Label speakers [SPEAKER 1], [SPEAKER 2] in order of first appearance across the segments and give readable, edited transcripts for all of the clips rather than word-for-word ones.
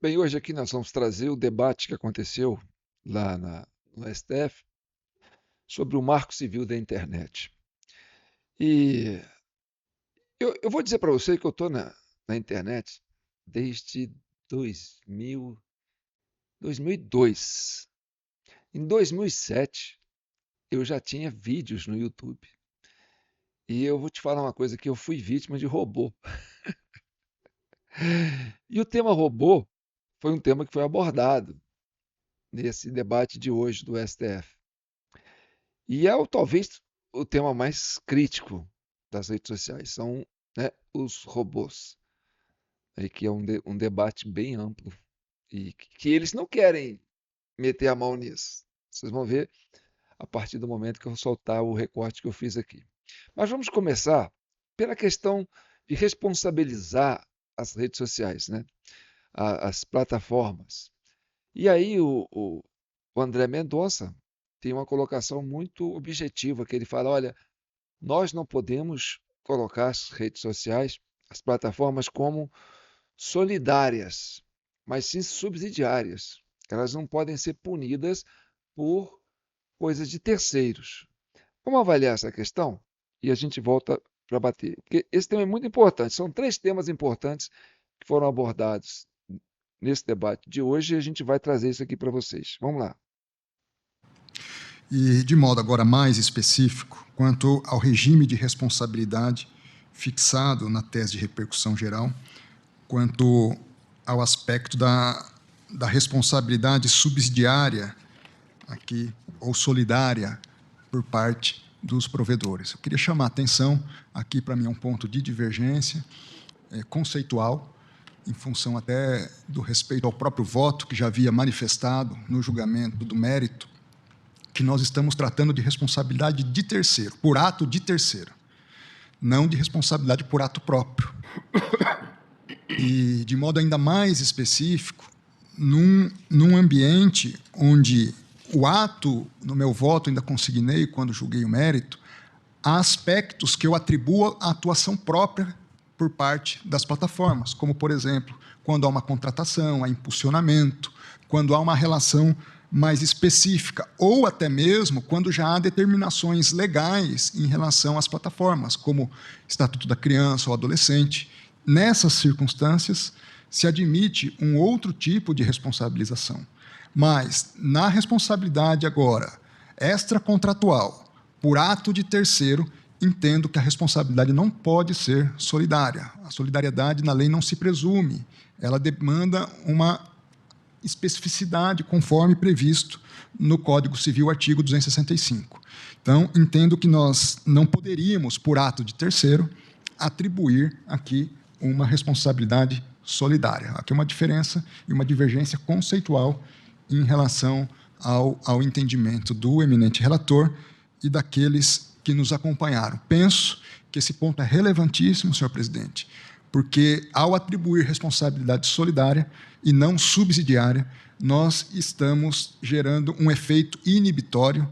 [SPEAKER 1] Bem, hoje aqui nós vamos trazer o debate que aconteceu lá no STF sobre o Marco Civil da Internet. E eu vou dizer para você que eu estou na internet desde 2000, 2002. Em 2007, eu já tinha vídeos no YouTube. E eu vou te falar uma coisa que eu fui vítima de robô. E o tema robô foi um tema que foi abordado nesse debate de hoje do STF. E é talvez o tema mais crítico das redes sociais, são, né, os robôs, aí que é um debate bem amplo e que eles não querem meter a mão nisso. Vocês vão ver a partir do momento que eu soltar o recorte que eu fiz aqui. Mas vamos começar pela questão de responsabilizar as redes sociais, né? As plataformas. E aí o André Mendonça tem uma colocação muito objetiva, que ele fala, olha, nós não podemos colocar as redes sociais, as plataformas como solidárias, mas sim subsidiárias. Elas não podem ser punidas por coisas de terceiros. Vamos avaliar essa questão e a gente volta para bater. Porque esse tema é muito importante. São três temas importantes que foram abordados nesse debate de hoje e a gente vai trazer isso aqui para vocês. Vamos lá.
[SPEAKER 2] E, de modo agora mais específico, quanto ao regime de responsabilidade fixado na tese de repercussão geral, quanto ao aspecto da responsabilidade subsidiária aqui, ou solidária por parte dos provedores. Eu queria chamar a atenção, aqui para mim é um ponto de divergência conceitual, em função até do respeito ao próprio voto que já havia manifestado no julgamento do mérito, que nós estamos tratando de responsabilidade de terceiro, por ato de terceiro, não de responsabilidade por ato próprio. E, de modo ainda mais específico, num ambiente onde o ato, no meu voto, ainda consignei, quando julguei o mérito, há aspectos que eu atribuo à atuação própria por parte das plataformas, como, por exemplo, quando há uma contratação, há impulsionamento, quando há uma relação mais específica, ou até mesmo quando já há determinações legais em relação às plataformas, como Estatuto da Criança ou Adolescente. Nessas circunstâncias, se admite um outro tipo de responsabilização. Mas, na responsabilidade agora extracontratual, por ato de terceiro, entendo que a responsabilidade não pode ser solidária. A solidariedade na lei não se presume, ela demanda uma especificidade conforme previsto no Código Civil, artigo 265. Então, entendo que nós não poderíamos, por ato de terceiro, atribuir aqui uma responsabilidade solidária. Aqui é uma diferença e uma divergência conceitual em relação ao entendimento do eminente relator e daqueles que nos acompanharam. Penso que esse ponto é relevantíssimo, senhor presidente, porque, ao atribuir responsabilidade solidária e não subsidiária, nós estamos gerando um efeito inibitório,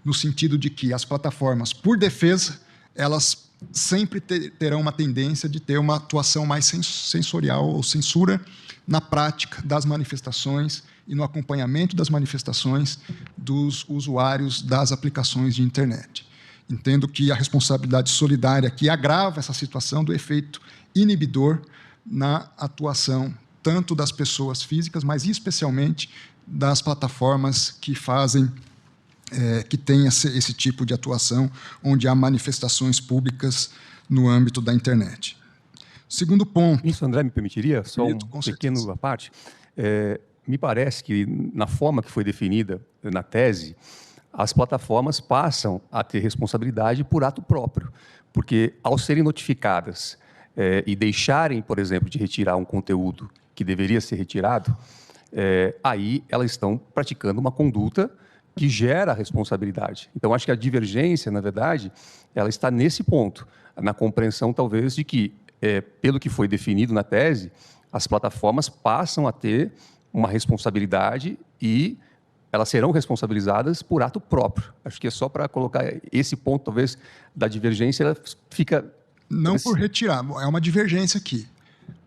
[SPEAKER 2] no sentido de que as plataformas, por defesa, elas sempre terão uma tendência de ter uma atuação mais sensorial ou censura na prática das manifestações e no acompanhamento das manifestações dos usuários das aplicações de internet. Entendo que a responsabilidade solidária aqui agrava essa situação do efeito inibidor na atuação tanto das pessoas físicas, mas especialmente das plataformas que fazem, que têm esse tipo de atuação, onde há manifestações públicas no âmbito da internet. Segundo ponto...
[SPEAKER 3] Isso, André, me permitiria só um pequeno à parte? Me parece que, na forma que foi definida na tese, as plataformas passam a ter responsabilidade por ato próprio, porque, ao serem notificadas e deixarem, por exemplo, de retirar um conteúdo que deveria ser retirado, aí elas estão praticando uma conduta que gera responsabilidade. Então, acho que a divergência, na verdade, ela está nesse ponto, na compreensão, talvez, de que, pelo que foi definido na tese, as plataformas passam a ter uma responsabilidade e elas serão responsabilizadas por ato próprio. Acho que é só para colocar esse ponto, talvez, da divergência, ela fica...
[SPEAKER 2] Não por retirar, é uma divergência aqui.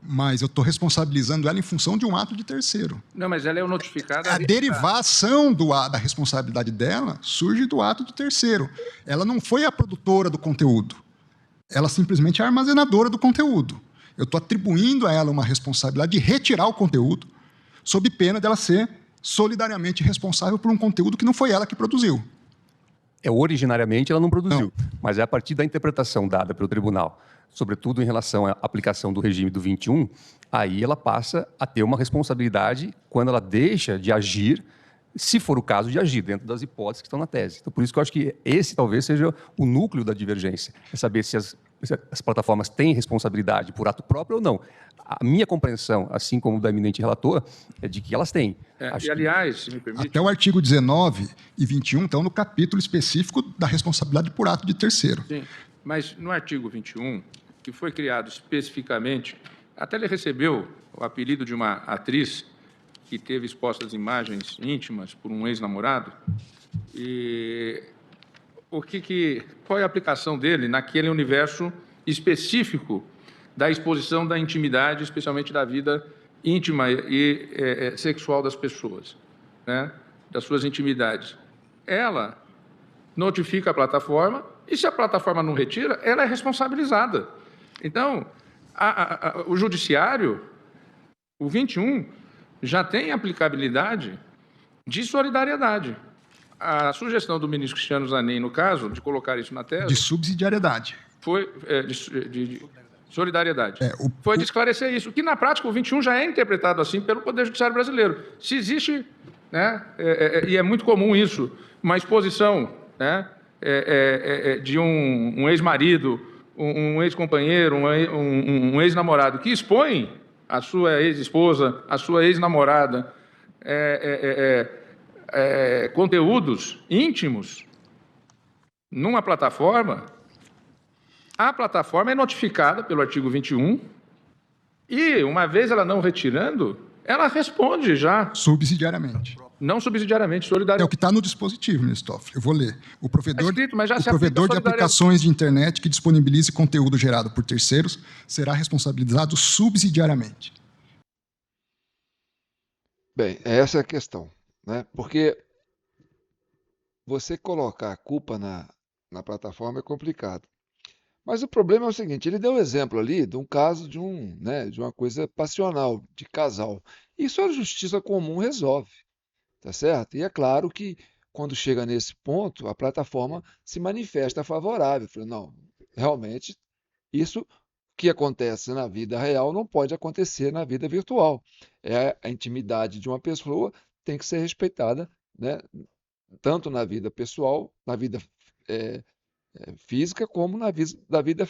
[SPEAKER 2] Mas eu estou responsabilizando ela em função de um ato de terceiro.
[SPEAKER 4] Não, mas ela é o notificado.
[SPEAKER 2] A derivação da responsabilidade dela surge do ato de terceiro. Ela não foi a produtora do conteúdo. Ela simplesmente é a armazenadora do conteúdo. Eu estou atribuindo a ela uma responsabilidade de retirar o conteúdo, sob pena dela ser solidariamente responsável por um conteúdo que não foi ela que produziu.
[SPEAKER 3] Originariamente ela não produziu, mas é a partir da interpretação dada pelo tribunal, sobretudo em relação à aplicação do regime do 21, aí ela passa a ter uma responsabilidade quando ela deixa de agir, se for o caso de agir, dentro das hipóteses que estão na tese. Então, por isso que eu acho que esse talvez seja o núcleo da divergência, é saber se as plataformas têm responsabilidade por ato próprio ou não. A minha compreensão, assim como da eminente relator, é de que elas têm.
[SPEAKER 4] E, aliás, se me permite...
[SPEAKER 2] Até o artigo 19 e 21 estão no capítulo específico da responsabilidade por ato de terceiro.
[SPEAKER 4] Sim, mas no artigo 21, que foi criado especificamente, até ele recebeu o apelido de uma atriz que teve expostas imagens íntimas por um ex-namorado, e qual é a aplicação dele naquele universo específico da exposição da intimidade, especialmente da vida íntima e sexual das pessoas, né? Das suas intimidades. Ela notifica a plataforma e, se a plataforma não retira, ela é responsabilizada. Então, o judiciário, o 21, já tem aplicabilidade de solidariedade. A sugestão do ministro Cristiano Zanin, no caso, de colocar isso na tese...
[SPEAKER 2] De subsidiariedade.
[SPEAKER 4] Foi de solidariedade. Foi de esclarecer isso, que na prática o 21 já é interpretado assim pelo Poder Judiciário brasileiro. Se existe, né, e é muito comum isso, uma exposição, né, de um ex-marido, um ex-companheiro, um ex-namorado que expõe a sua ex-esposa, a sua ex-namorada, conteúdos íntimos numa plataforma, a plataforma é notificada pelo artigo 21 e, uma vez ela não retirando, ela responde já.
[SPEAKER 2] Subsidiariamente.
[SPEAKER 4] Não subsidiariamente, solidariamente.
[SPEAKER 2] É o que está no dispositivo, ministro Toffoli. Eu vou ler. O provedor,
[SPEAKER 4] escrito, mas já
[SPEAKER 2] o provedor de aplicações de internet que disponibilize conteúdo gerado por terceiros será responsabilizado subsidiariamente.
[SPEAKER 1] Bem, essa é a questão, né? Porque você colocar a culpa na plataforma é complicado. Mas o problema é o seguinte, ele deu um exemplo ali de um caso de uma coisa passional, de casal. Isso a justiça comum resolve, tá certo? E é claro que quando chega nesse ponto, a plataforma se manifesta favorável. Fala, não, realmente, isso que acontece na vida real não pode acontecer na vida virtual. A intimidade de uma pessoa tem que ser respeitada, né? Tanto na vida pessoal, na vida física, como na vida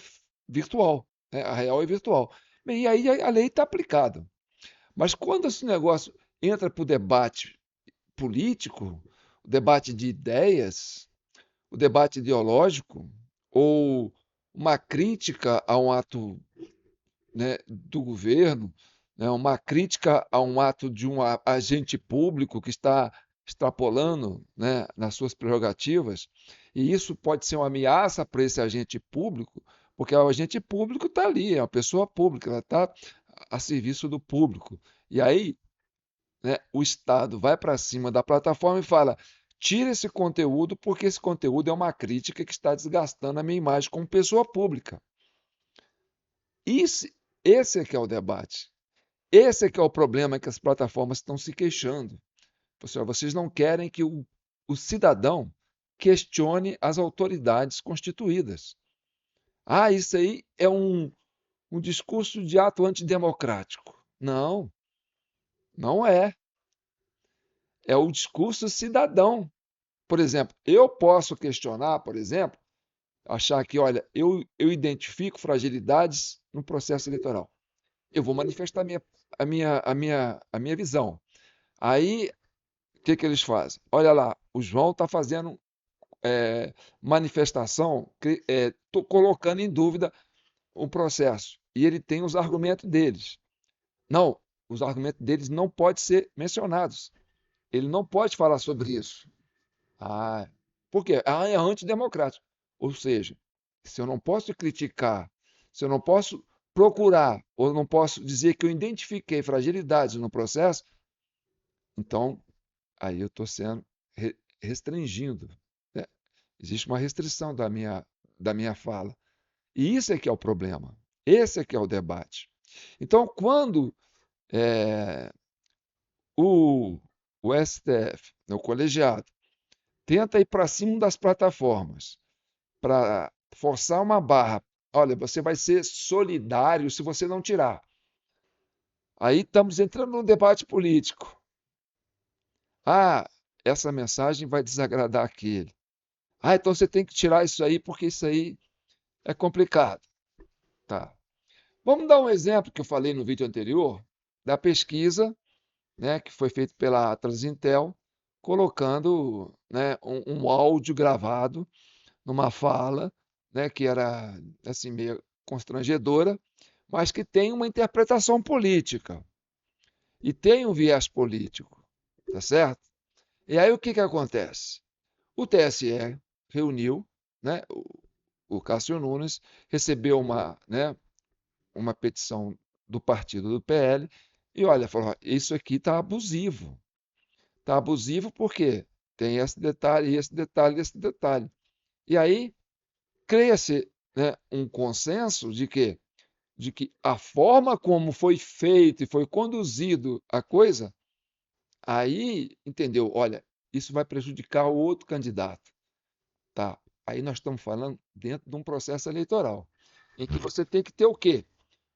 [SPEAKER 1] virtual, né? A real e virtual. Bem, e aí a lei está aplicada. Mas quando esse negócio entra para o debate político, o debate de ideias, o debate ideológico, ou uma crítica a um ato, né, do governo, né, uma crítica a um ato de um agente público que está extrapolando, né, nas suas prerrogativas, e isso pode ser uma ameaça para esse agente público, porque o agente público está ali, é uma pessoa pública, ela está a serviço do público. E aí, né, o Estado vai para cima da plataforma e fala: tira esse conteúdo, porque esse conteúdo é uma crítica que está desgastando a minha imagem como pessoa pública. Esse é que é o debate. Esse é que é o problema que as plataformas estão se queixando. Vocês não querem que o cidadão questione as autoridades constituídas. Isso aí é um discurso de ato antidemocrático. Não, não é. É o discurso cidadão. Por exemplo, eu posso questionar, por exemplo, achar que, olha, eu identifico fragilidades no processo eleitoral. Eu vou manifestar a minha visão. Aí, o que eles fazem? Olha lá, o João está fazendo manifestação, colocando em dúvida o processo. E ele tem os argumentos deles. Não, os argumentos deles não podem ser mencionados. Ele não pode falar sobre isso. Por quê? É antidemocrático. Ou seja, se eu não posso criticar, se eu não posso procurar, ou não posso dizer que eu identifiquei fragilidades no processo, então aí eu estou sendo restringindo, né? Existe uma restrição da minha fala. E isso é que é o problema. Esse é que é o debate. Então, quando o, o STF, o colegiado, tenta ir para cima das plataformas para forçar uma barra, olha, você vai ser solidário se você não tirar. Aí estamos entrando num debate político. Ah, essa mensagem vai desagradar aquele. Ah, então você tem que tirar isso aí porque isso aí é complicado. Tá. Vamos dar um exemplo que eu falei no vídeo anterior da pesquisa, né, que foi feita pela Atlas Intel, colocando, né, um áudio gravado numa fala, né, que era assim meio constrangedora, mas que tem uma interpretação política e tem um viés político, tá certo? E aí o que acontece? O TSE reuniu, né, o Cássio Nunes recebeu uma petição do partido do PL e olha, falou, isso aqui está abusivo. Está abusivo porque tem esse detalhe, esse detalhe, esse detalhe. E aí cria-se, né, um consenso de que a forma como foi feito e foi conduzido a coisa, aí entendeu, olha, isso vai prejudicar o outro candidato. Tá. Aí nós estamos falando dentro de um processo eleitoral, em que você tem que ter o quê?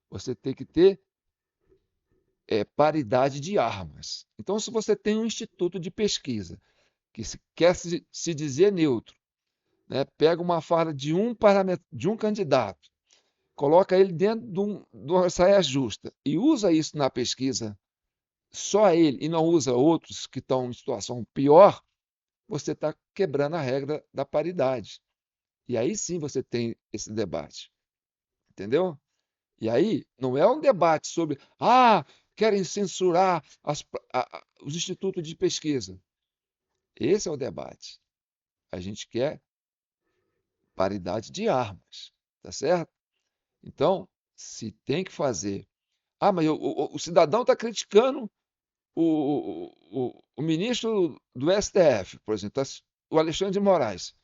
[SPEAKER 1] Você tem que ter paridade de armas. Então, se você tem um instituto de pesquisa que quer se dizer neutro, né, pega uma fala de um candidato, coloca ele dentro de uma saia justa e usa isso na pesquisa, só ele, e não usa outros que estão em situação pior, você está quebrando a regra da paridade. E aí sim você tem esse debate. Entendeu? E aí não é um debate sobre, querem censurar os institutos de pesquisa. Esse é o debate. A gente quer paridade de armas, tá certo? Então, se tem que fazer. Mas o cidadão está criticando o ministro do STF, por exemplo, o Alexandre de Moraes.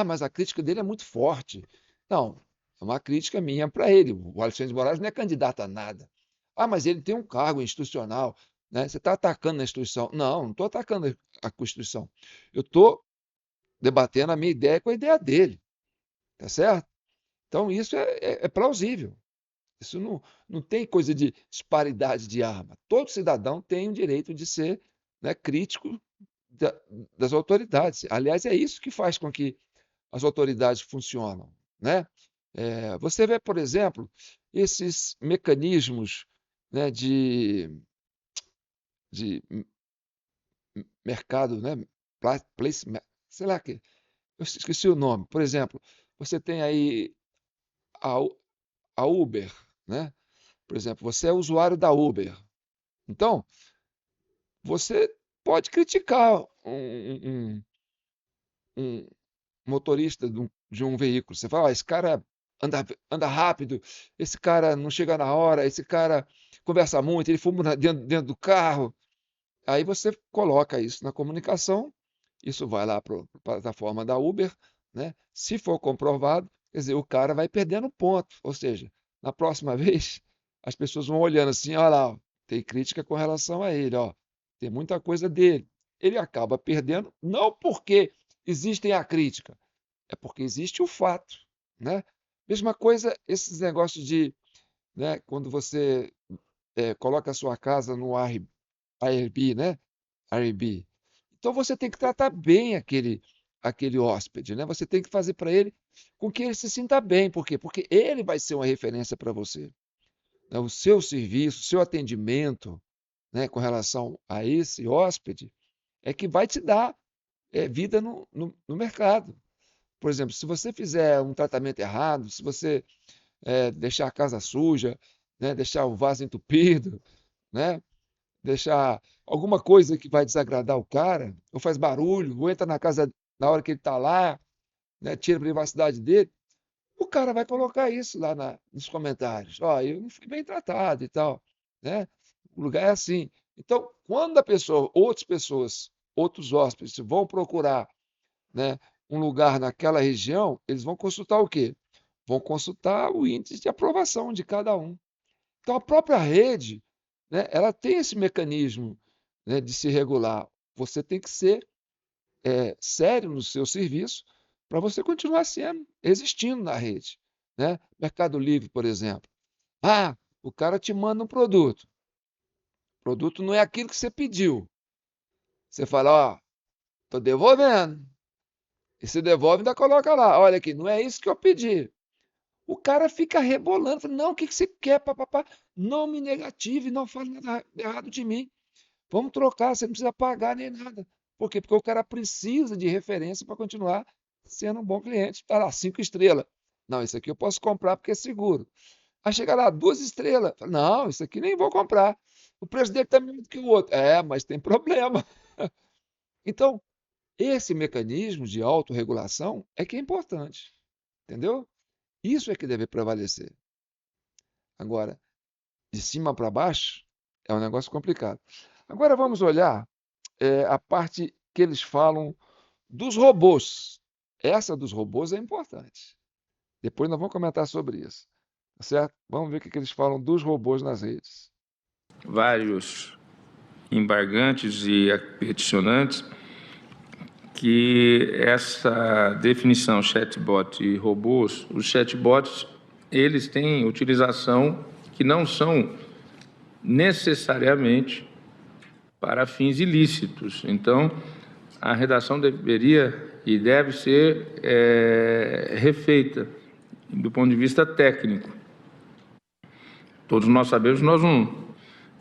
[SPEAKER 1] Mas a crítica dele é muito forte. Não, é uma crítica minha para ele. O Alexandre de Moraes não é candidato a nada. Mas ele tem um cargo institucional, né? Você está atacando a instituição. Não estou atacando a Constituição. Eu estou debatendo a minha ideia com a ideia dele. Tá certo? Então, isso é plausível. Isso não tem coisa de disparidade de arma. Todo cidadão tem o direito de ser, né, crítico das autoridades. Aliás, é isso que faz com que as autoridades funcionam, né? Você vê, por exemplo, esses mecanismos, né, de mercado, né, place, sei lá que, eu esqueci o nome. Por exemplo, você tem aí a Uber, né? Por exemplo, você é usuário da Uber. Então, você pode criticar um motorista de um veículo. Você fala, esse cara anda rápido, esse cara não chega na hora, esse cara conversa muito, ele fuma dentro do carro. Aí você coloca isso na comunicação, isso vai lá para a plataforma da Uber, né? Se for comprovado, quer dizer, o cara vai perdendo ponto. Ou seja, na próxima vez, as pessoas vão olhando assim, olha lá, ó, tem crítica com relação a ele, ó, tem muita coisa dele. Ele acaba perdendo, não porque existe a crítica, é porque existe o fato, né? Mesma coisa, esses negócios de, né, quando você coloca a sua casa no Airbnb, né? Airbnb. Então você tem que tratar bem aquele hóspede, né? Você tem que fazer para ele com que ele se sinta bem. Por quê? Porque ele vai ser uma referência para você, né? O seu serviço, o seu atendimento, né, com relação a esse hóspede, é que vai te dar vida no mercado. Por exemplo, se você fizer um tratamento errado, se você deixar a casa suja, né, deixar o vaso entupido, né, deixar alguma coisa que vai desagradar o cara, ou faz barulho, ou entra na casa na hora que ele está lá, né, tira a privacidade dele, o cara vai colocar isso lá nos comentários. Ó, eu não fui bem tratado e tal, né? O lugar é assim. Então, quando outras pessoas, outros hóspedes vão procurar, né, um lugar naquela região, eles vão consultar o quê? Vão consultar o índice de aprovação de cada um. Então, a própria rede, né, ela tem esse mecanismo, né, de se regular. Você tem que ser sério no seu serviço para você continuar existindo na rede, né? Mercado Livre, por exemplo. Ah, o cara te manda um produto. O produto não é aquilo que você pediu. Você fala, ó, tô devolvendo. E se devolve, ainda coloca lá. Olha aqui, não é isso que eu pedi. O cara fica rebolando. Fala, não, o que você quer, papapá? Não me negative, não fale nada errado de mim. Vamos trocar, você não precisa pagar nem nada. Por quê? Porque o cara precisa de referência para continuar sendo um bom cliente. Está lá, 5 estrelas. Não, isso aqui eu posso comprar porque é seguro. Aí chega lá, 2 estrelas. Fala, não, isso aqui nem vou comprar. O preço dele está melhor do que o outro. Mas tem problema. Então, esse mecanismo de autorregulação é que é importante. Entendeu? Isso é que deve prevalecer. Agora, de cima para baixo, é um negócio complicado. Agora vamos olhar a parte que eles falam dos robôs. Essa dos robôs é importante. Depois nós vamos comentar sobre isso. Tá certo? Vamos ver o que eles falam dos robôs nas redes.
[SPEAKER 4] Vários embargantes e peticionantes que essa definição chatbot e robôs, os chatbots, eles têm utilização que não são necessariamente para fins ilícitos. Então, a redação deveria e deve ser refeita do ponto de vista técnico. Todos nós sabemos,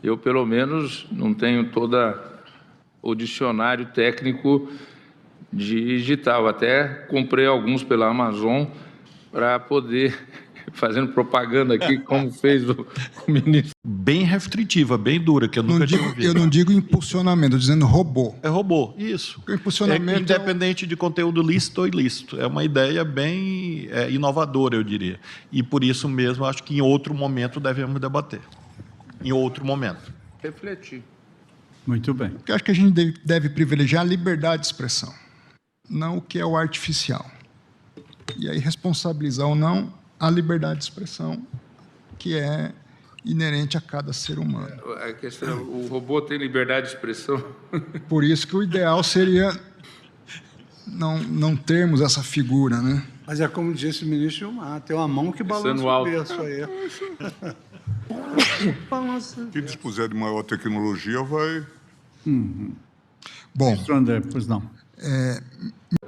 [SPEAKER 4] eu pelo menos não tenho todo o dicionário técnico digital. Até comprei alguns pela Amazon para poder, fazendo propaganda aqui, como fez o ministro.
[SPEAKER 5] Bem restritiva, bem dura, que eu nunca tinha ouvido.
[SPEAKER 2] Eu não digo impulsionamento, eu dizendo robô.
[SPEAKER 5] É robô, isso.
[SPEAKER 2] O impulsionamento
[SPEAKER 5] independente de conteúdo lícito ou ilícito. É uma ideia bem inovadora, eu diria. E por isso mesmo, acho que em outro momento devemos debater. Em outro momento.
[SPEAKER 4] Refletir.
[SPEAKER 6] Muito bem.
[SPEAKER 2] Eu acho que a gente deve privilegiar a liberdade de expressão, não o que é o artificial. E aí responsabilizar ou não a liberdade de expressão que é inerente a cada ser humano.
[SPEAKER 4] A questão, o robô tem liberdade de expressão?
[SPEAKER 2] Por isso que o ideal seria não termos essa figura, né?
[SPEAKER 6] Mas é como disse o ministro Gilmar, tem uma mão que balança o berço aí.
[SPEAKER 7] Quem dispuser de maior tecnologia vai...
[SPEAKER 2] Bom,
[SPEAKER 6] Ministro André, pois não.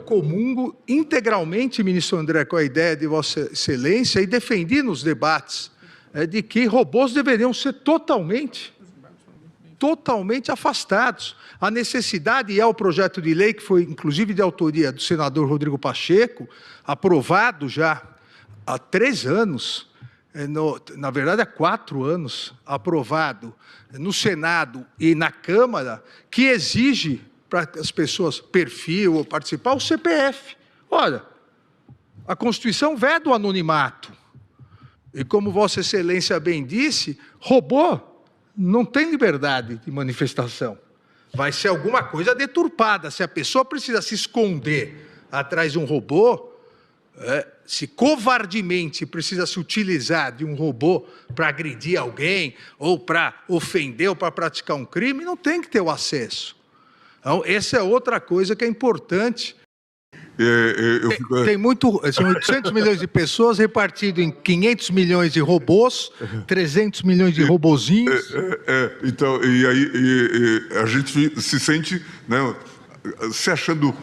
[SPEAKER 8] Comungo integralmente, ministro André, com a ideia de Vossa Excelência e defendi nos debates de que robôs deveriam ser totalmente afastados. A necessidade, e é o projeto de lei que foi, inclusive, de autoria do senador Rodrigo Pacheco, aprovado já há 3 anos, na verdade há 4 anos, aprovado no Senado e na Câmara, que exige para as pessoas perfil ou participar, o CPF. Olha, a Constituição veda o anonimato. E como Vossa Excelência bem disse, robô não tem liberdade de manifestação. Vai ser alguma coisa deturpada. Se a pessoa precisa se esconder atrás de um robô, se covardemente precisa se utilizar de um robô para agredir alguém, ou para ofender, ou para praticar um crime, não tem que ter o acesso. Então, essa é outra coisa que é importante. São 800 milhões de pessoas repartidas em 500 milhões de robôs, 300 milhões de robozinhos.
[SPEAKER 7] Então, e aí a gente se sente, né, se achando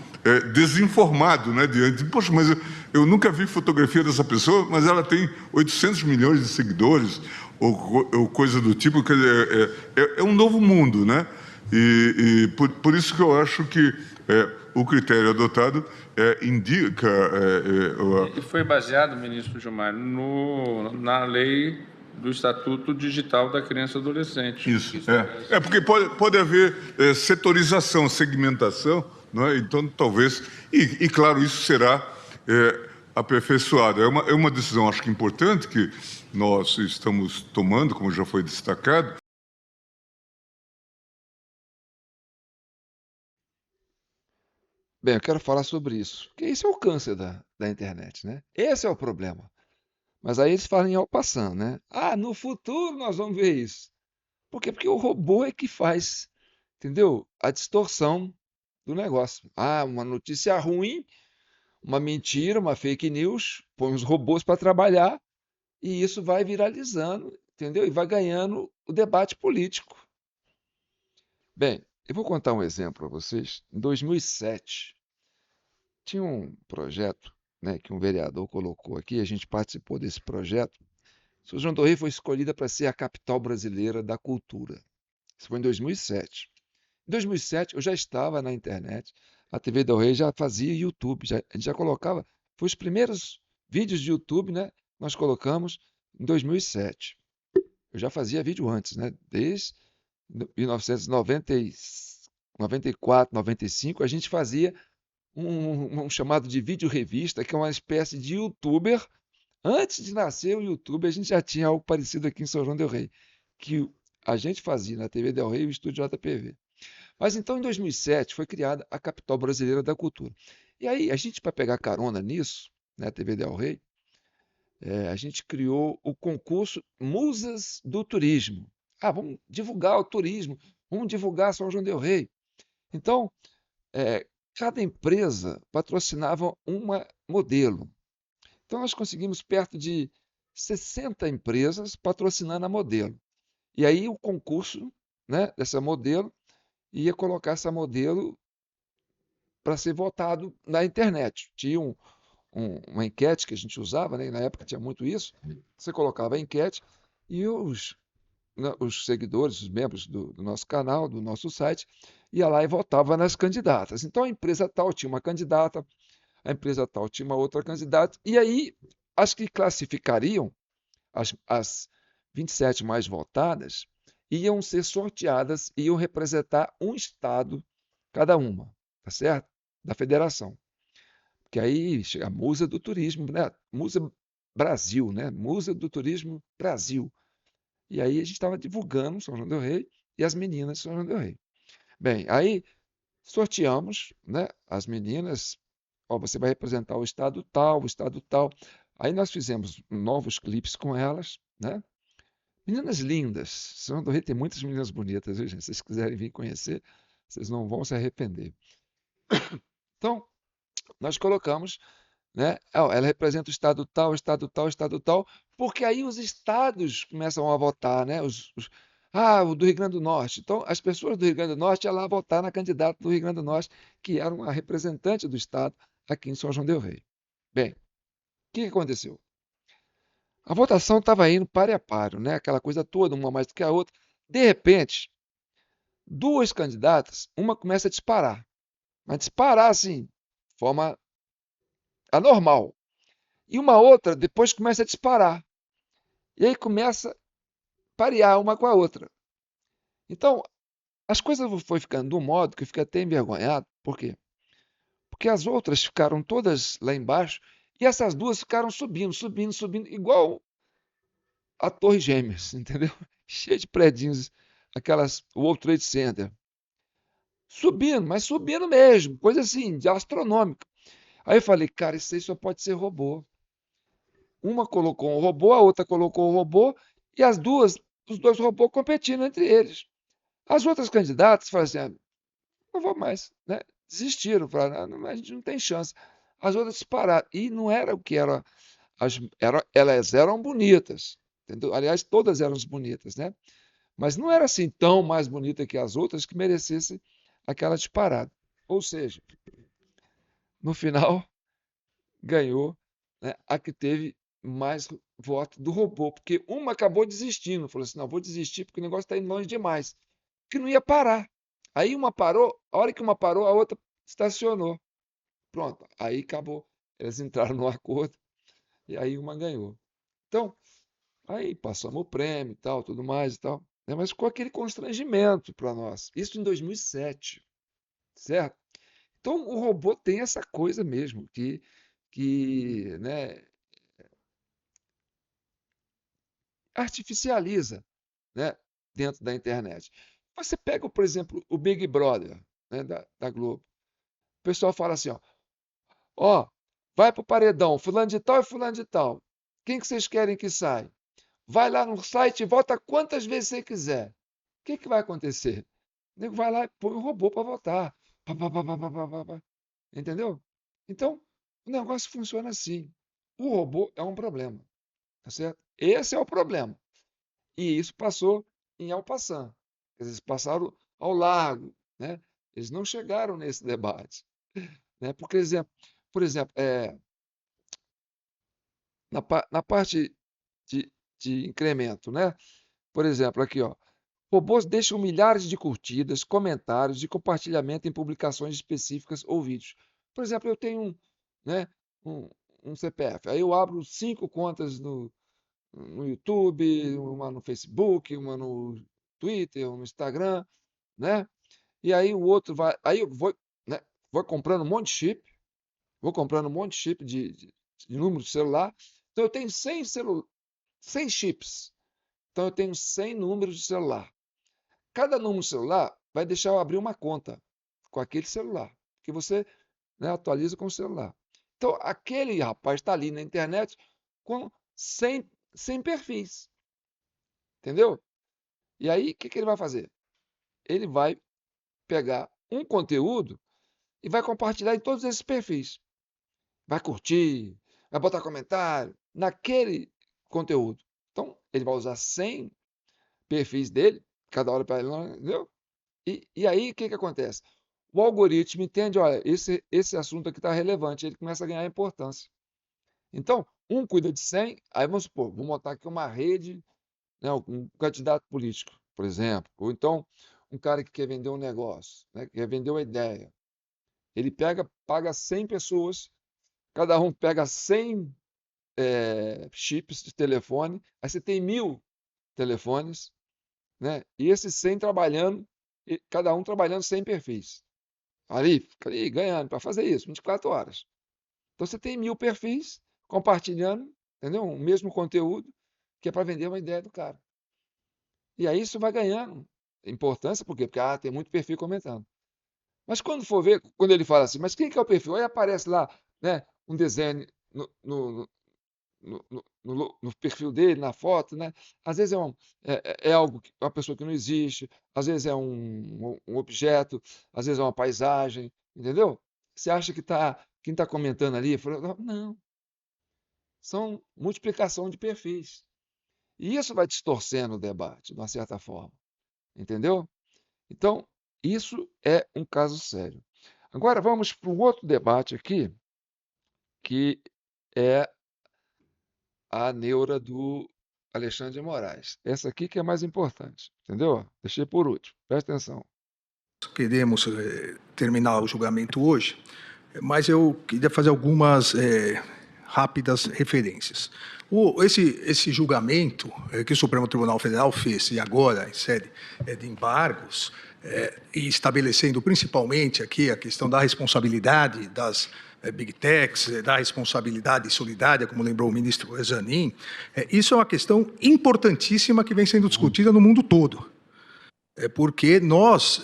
[SPEAKER 7] desinformado, né, diante. Poxa, mas eu nunca vi fotografia dessa pessoa, mas ela tem 800 milhões de seguidores, ou coisa do tipo. Quer dizer, é um novo mundo, né? E por isso que eu acho que o critério adotado indica...
[SPEAKER 4] E foi baseado, ministro Gilmar, na lei do Estatuto Digital da Criança e Adolescente.
[SPEAKER 7] Isso, porque pode haver setorização, segmentação, não é? Então, talvez... E claro, isso será aperfeiçoado. É uma decisão, acho que importante, que nós estamos tomando, como já foi destacado.
[SPEAKER 1] Bem, eu quero falar sobre isso, porque isso é o câncer da internet, né? Esse é o problema. Mas aí eles falam em en passant, né? Ah, no futuro nós vamos ver isso. Por quê? Porque o robô é que faz, entendeu? A distorção do negócio. Ah, uma notícia ruim, uma mentira, uma fake news, põe os robôs para trabalhar e isso vai viralizando, entendeu? E vai ganhando o debate político. Bem, eu vou contar um exemplo para vocês. Em 2007, tinha um projeto, né, que um vereador colocou aqui, a gente participou desse projeto. São João del Rei foi escolhida para ser a capital brasileira da cultura. Isso foi em 2007. Em 2007, eu já estava na internet, a TV Del Rey já fazia YouTube, a gente já colocava, foi os primeiros vídeos de YouTube, né? Nós colocamos em 2007. Eu já fazia vídeo antes, né? Desde 1994, 95, a gente fazia um chamado de vídeo revista, que é uma espécie de YouTuber. Antes de nascer o YouTube, a gente já tinha algo parecido aqui em São João del Rei, que a gente fazia na TV Del Rey e o Estúdio JPV. Mas então, em 2007, foi criada a Capital Brasileira da Cultura. E aí, a gente, para pegar carona nisso, né, TV Del Rey, a gente criou o concurso Musas do Turismo. Ah, vamos divulgar o turismo, vamos divulgar São João del Rei. Então, cada empresa patrocinava uma modelo. Então, nós conseguimos perto de 60 empresas patrocinando a modelo. E aí, o concurso, né, dessa modelo ia colocar essa modelo para ser votado na internet. Tinha uma enquete que a gente usava, né, na época tinha muito isso. Você colocava a enquete e os seguidores, os membros do nosso canal, do nosso site, ia lá e votava nas candidatas. Então, a empresa tal tinha uma candidata, a empresa tal tinha uma outra candidata, e aí as que classificariam, as 27 mais votadas, iam ser sorteadas, iam representar um estado cada uma, tá certo? Da federação. Que aí chega a Musa do Turismo, né? Musa Brasil, né? Musa do Turismo Brasil. E aí a gente estava divulgando São João del Rei e as meninas de São João del Rei. Bem, aí sorteamos, né, as meninas. Ó, você vai representar o estado tal, o estado tal. Aí nós fizemos novos clipes com elas, né? Meninas lindas. São João del Rei tem muitas meninas bonitas, viu, gente? Se vocês quiserem vir conhecer, vocês não vão se arrepender. Então, nós colocamos, né? Ela representa o estado tal, estado tal, estado tal, porque aí os estados começam a votar, né? O do Rio Grande do Norte. Então, as pessoas do Rio Grande do Norte iam lá votar na candidata do Rio Grande do Norte, que era uma representante do estado aqui em São João del Rei. Bem, o que aconteceu? A votação estava indo páreo a páreo, né? Aquela coisa toda, uma mais do que a outra. De repente, duas candidatas, uma começa a disparar, mas disparar assim, de forma anormal. E uma outra depois começa a disparar. E aí começa a parear uma com a outra. Então, as coisas foi ficando de um modo que eu fiquei até envergonhado. Por quê? Porque as outras ficaram todas lá embaixo e essas duas ficaram subindo, subindo, subindo, igual a Torre Gêmeas, entendeu? Cheio de predinhos, aquelas World Trade Center. Subindo, mas subindo mesmo, coisa assim, de astronômica. Aí eu falei, cara, isso aí só pode ser robô. Uma colocou um robô, a outra colocou um robô, e os dois robôs competindo entre eles. As outras candidatas falaram assim, não vou mais, né? Desistiram, falaram, a gente não tem chance. As outras dispararam. E não era o que era. Elas eram bonitas, entendeu? Aliás, todas eram bonitas, né? Mas não era assim tão mais bonita que as outras que merecesse aquela disparada. Ou seja, no final, ganhou, né, a que teve mais voto do robô, porque uma acabou desistindo, falou assim, não, vou desistir porque o negócio está indo longe demais, que não ia parar. Aí uma parou, a hora que uma parou, a outra estacionou. Pronto, aí acabou. Eles entraram no acordo e aí uma ganhou. Então, aí passamos o prêmio e tal, tudo mais e tal, né? Mas ficou aquele constrangimento para nós. Isso em 2007, certo? Então, o robô tem essa coisa mesmo, que que, né, artificializa, né, dentro da internet. Você pega, por exemplo, o Big Brother, né, da Globo. O pessoal fala assim, ó, vai para o paredão, fulano de tal e fulano de tal. Quem que vocês querem que saia? Vai lá no site e vota quantas vezes você quiser. O que vai acontecer? O nego vai lá e põe o robô para votar. Pá, pá, pá, pá, pá, pá, pá. Entendeu? Então, o negócio funciona assim. O robô é um problema, tá certo? Esse é o problema. E isso passou em en passant. Eles passaram ao largo, né? Eles não chegaram nesse debate, né? Por exemplo, na parte de incremento, né? Por exemplo, aqui, ó, robôs deixam milhares de curtidas, comentários e compartilhamento em publicações específicas ou vídeos. Por exemplo, eu tenho né, um CPF, aí eu abro 5 contas no YouTube, uma no Facebook, uma no Twitter, uma no Instagram, né? E aí o outro vai, aí eu vou, né, vou comprando um monte de chip, de número de celular. Então eu tenho 100 chips. Então eu tenho 100 números de celular. Cada número de celular vai deixar eu abrir uma conta com aquele celular, que você, né, atualiza com o celular. Então aquele rapaz está ali na internet com 100 perfis. Entendeu? E aí o que ele vai fazer? Ele vai pegar um conteúdo e vai compartilhar em todos esses perfis. Vai curtir, vai botar comentário naquele conteúdo. Então, ele vai usar 100 perfis dele, cada hora para ele, entendeu? E aí, o que acontece? O algoritmo entende, olha, esse assunto aqui está relevante, ele começa a ganhar importância. Então, um cuida de 100, aí vamos supor, vou montar aqui uma rede, né, um candidato político, por exemplo, ou então um cara que quer vender um negócio, né, que quer vender uma ideia. Ele paga 100 pessoas, cada um pega 100 chips de telefone, aí você tem 1000 telefones, né? E esses 100 trabalhando, cada um trabalhando 100 perfis. Fica ali ganhando para fazer isso, 24 horas. Então você tem 1000 perfis compartilhando, entendeu? O mesmo conteúdo, que é para vender uma ideia do cara. E aí isso vai ganhando importância, por quê? Porque tem muito perfil comentando. Mas quando for ver, quando ele fala assim, mas quem que é o perfil? Aí aparece lá, né, um desenho no perfil dele, na foto, né? Às vezes é algo, uma pessoa que não existe, às vezes é um objeto, às vezes é uma paisagem, entendeu? Você acha que quem está comentando ali, não. São multiplicação de perfis. E isso vai distorcendo o debate, de uma certa forma. Entendeu? Então, isso é um caso sério. Agora vamos para um outro debate aqui, que é a neura do Alexandre de Moraes. Essa aqui que é mais importante, entendeu? Deixei por último, presta atenção.
[SPEAKER 8] Queremos terminar o julgamento hoje, mas eu queria fazer algumas rápidas referências. Esse julgamento que o Supremo Tribunal Federal fez, e agora em sede de embargos, e estabelecendo principalmente aqui a questão da responsabilidade das Big Techs, da responsabilidade solidária, como lembrou o ministro Zanin, isso é uma questão importantíssima que vem sendo discutida no mundo todo. Porque nós,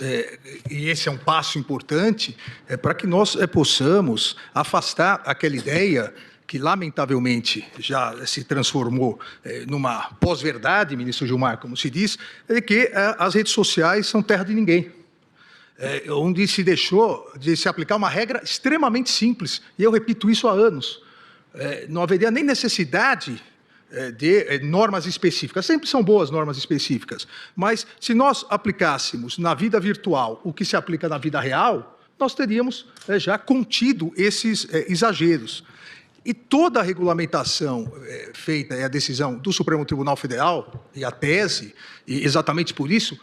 [SPEAKER 8] e esse é um passo importante, para que nós possamos afastar aquela ideia que, lamentavelmente, já se transformou numa pós-verdade, ministro Gilmar, como se diz, de que as redes sociais são terra de ninguém. Onde se deixou de se aplicar uma regra extremamente simples, e eu repito isso há anos. Não haveria nem necessidade de normas específicas. Sempre são boas normas específicas, mas se nós aplicássemos na vida virtual o que se aplica na vida real, nós teríamos já contido esses exageros. E toda a regulamentação feita, a decisão do Supremo Tribunal Federal, e a tese, e exatamente por isso,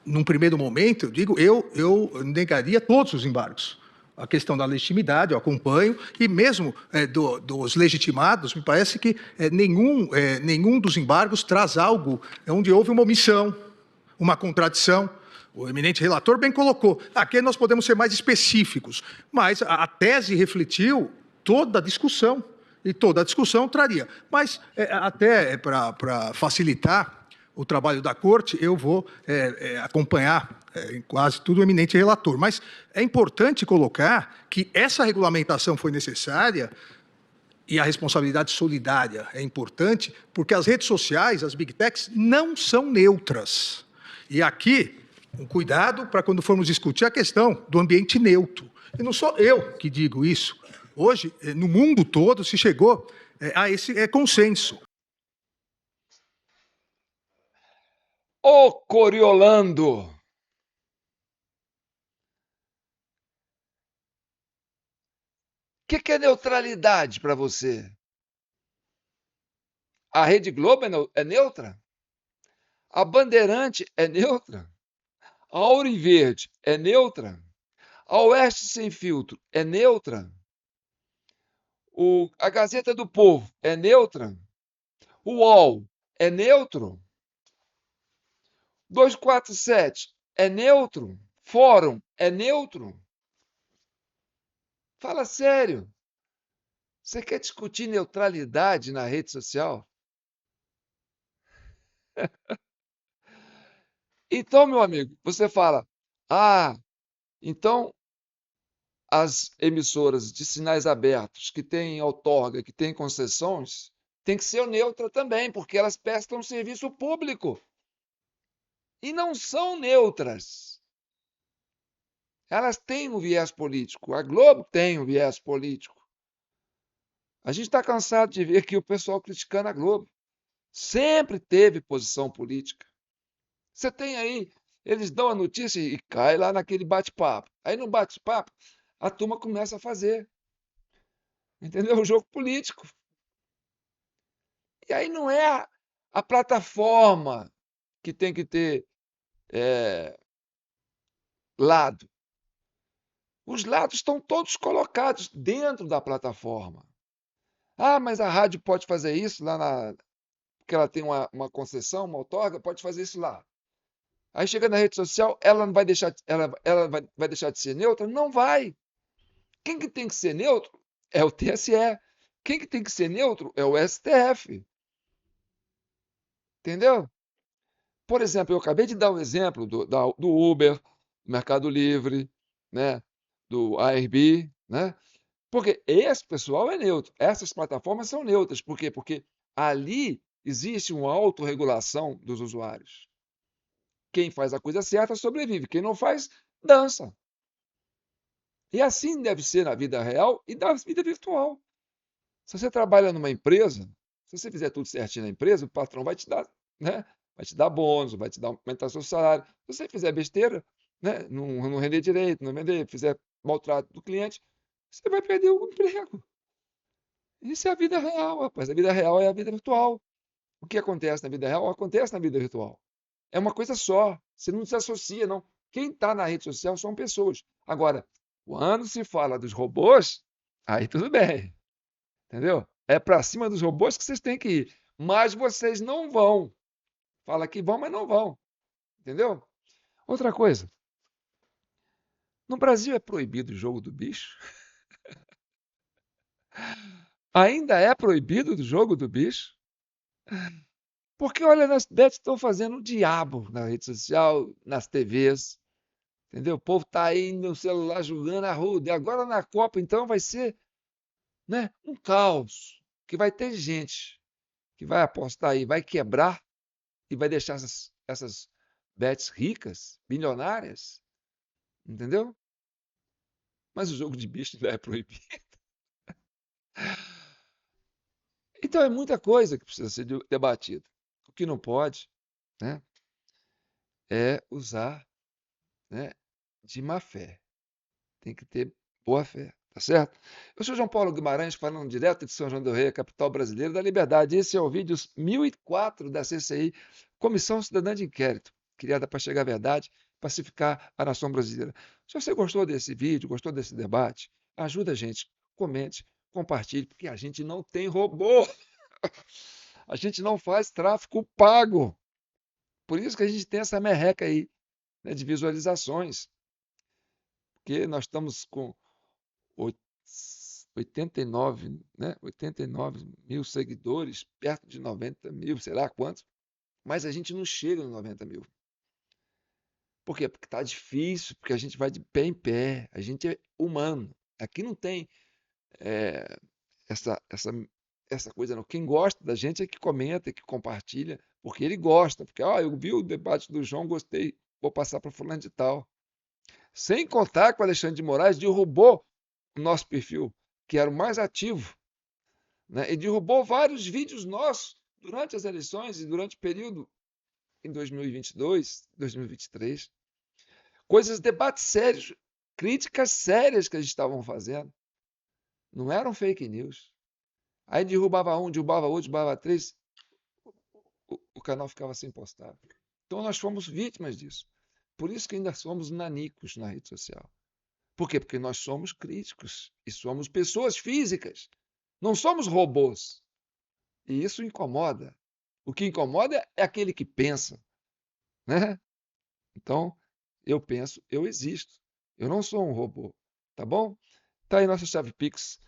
[SPEAKER 8] num primeiro momento, eu digo, eu negaria todos os embargos. A questão da legitimidade, eu acompanho, e mesmo dos legitimados, me parece que nenhum dos embargos traz algo onde houve uma omissão, uma contradição. O eminente relator bem colocou. Aqui nós podemos ser mais específicos, mas a tese refletiu toda a discussão. E toda a discussão traria. Mas, até para facilitar o trabalho da Corte, eu vou acompanhar em quase tudo o eminente relator. Mas é importante colocar que essa regulamentação foi necessária e a responsabilidade solidária é importante, porque as redes sociais, as big techs, não são neutras. E aqui, um cuidado para quando formos discutir a questão do ambiente neutro. E não sou eu que digo isso. Hoje, no mundo todo, se chegou a esse consenso.
[SPEAKER 1] Ô Coriolando! O que é neutralidade para você? A Rede Globo é neutra? A Bandeirante é neutra? A Ouro e Verde é neutra? A Oeste Sem Filtro é neutra? A Gazeta do Povo é neutra? O UOL é neutro? 247 é neutro? Fórum é neutro? Fala sério. Você quer discutir neutralidade na rede social? Então, meu amigo, você fala, então as emissoras de sinais abertos que têm outorga, que têm concessões, tem que ser neutra também, porque elas prestam serviço público. E não são neutras. Elas têm um viés político. A Globo tem um viés político. A gente está cansado de ver aqui o pessoal criticando a Globo. Sempre teve posição política. Você tem aí, eles dão a notícia e cai lá naquele bate-papo. Aí no bate-papo, a turma começa a fazer. Entendeu? O jogo político. E aí não é a plataforma que tem que ter lado. Os lados estão todos colocados dentro da plataforma. Mas a rádio pode fazer isso lá porque ela tem uma concessão, uma outorga, pode fazer isso lá. Aí chega na rede social, ela não vai deixar, ela vai deixar de ser neutra? Não vai. Quem que tem que ser neutro é o TSE. Quem que tem que ser neutro é o STF. Entendeu? Por exemplo, eu acabei de dar um exemplo do Uber, do Mercado Livre, né? Do AirB, né? Porque esse pessoal é neutro. Essas plataformas são neutras. Por quê? Porque ali existe uma autorregulação dos usuários. Quem faz a coisa certa sobrevive. Quem não faz, dança. E assim deve ser na vida real e na vida virtual. Se você trabalha numa empresa, se você fizer tudo certinho na empresa, o patrão vai te dar, né? Vai te dar bônus, vai te dar aumentar seu salário. Se você fizer besteira, né? Não render direito, não vender, fizer maltrato do cliente, você vai perder o emprego. Isso é a vida real, rapaz. A vida real é a vida virtual. O que acontece na vida real acontece na vida virtual. É uma coisa só. Você não se associa, não. Quem está na rede social são pessoas. Agora, quando se fala dos robôs, aí tudo bem. Entendeu? É para cima dos robôs que vocês têm que ir. Mas vocês não vão. Fala que vão, mas não vão. Entendeu? Outra coisa. No Brasil é proibido o jogo do bicho? Ainda é proibido o jogo do bicho? Porque, olha, nas bets estão fazendo o diabo na rede social, nas TVs. Entendeu? O povo está aí no celular jogando a ruda. E agora na Copa, então, vai ser, né, um caos. Que vai ter gente que vai apostar aí, vai quebrar e vai deixar essas bets ricas, bilionárias. Entendeu? Mas o jogo de bicho ainda é proibido. Então é muita coisa que precisa ser debatida. O que não pode, né, é usar, né, de má fé. Tem que ter boa fé, tá certo? Eu sou João Paulo Guimarães, falando direto de São João del Rei, capital brasileira da liberdade. Esse é o vídeo 1004 da CCI, Comissão Cidadã de Inquérito, criada para chegar à verdade, pacificar a nação brasileira. Se você gostou desse vídeo, gostou desse debate, ajuda a gente, comente, compartilhe, porque a gente não tem robô. A gente não faz tráfego pago. Por isso que a gente tem essa merreca aí, né, de visualizações. Porque nós estamos com 89, né? 89 mil seguidores, perto de 90 mil, sei lá quantos, mas a gente não chega nos 90 mil. Por quê? Porque está difícil, porque a gente vai de pé em pé, a gente é humano. Aqui não tem é, essa coisa, não. Quem gosta da gente é que comenta, que compartilha, porque ele gosta, porque eu vi o debate do João, gostei, vou passar para fulano de tal. Sem contar que o Alexandre de Moraes derrubou o nosso perfil, que era o mais ativo, né? E derrubou vários vídeos nossos durante as eleições e durante o período em 2022, 2023. Debates sérios, críticas sérias que a gente estavam fazendo. Não eram fake news. Aí derrubava um, derrubava outro, derrubava três, o canal ficava sem postar. Então nós fomos vítimas disso. Por isso que ainda somos nanicos na rede social. Por quê? Porque nós somos críticos e somos pessoas físicas. Não somos robôs. E isso incomoda. O que incomoda é aquele que pensa, né? Então, eu penso, eu existo. Eu não sou um robô, tá bom? Tá aí nossa chave Pix,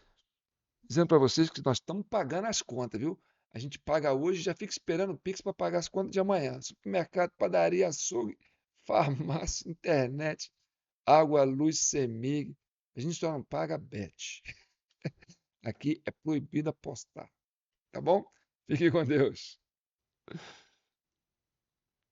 [SPEAKER 1] dizendo para vocês que nós estamos pagando as contas, viu? A gente paga hoje e já fica esperando o Pix para pagar as contas de amanhã. Supermercado, padaria, açougue, farmácia, internet, água, luz, CEMIG. A gente só não paga Bet. Aqui é proibido apostar, tá bom? Fique com Deus.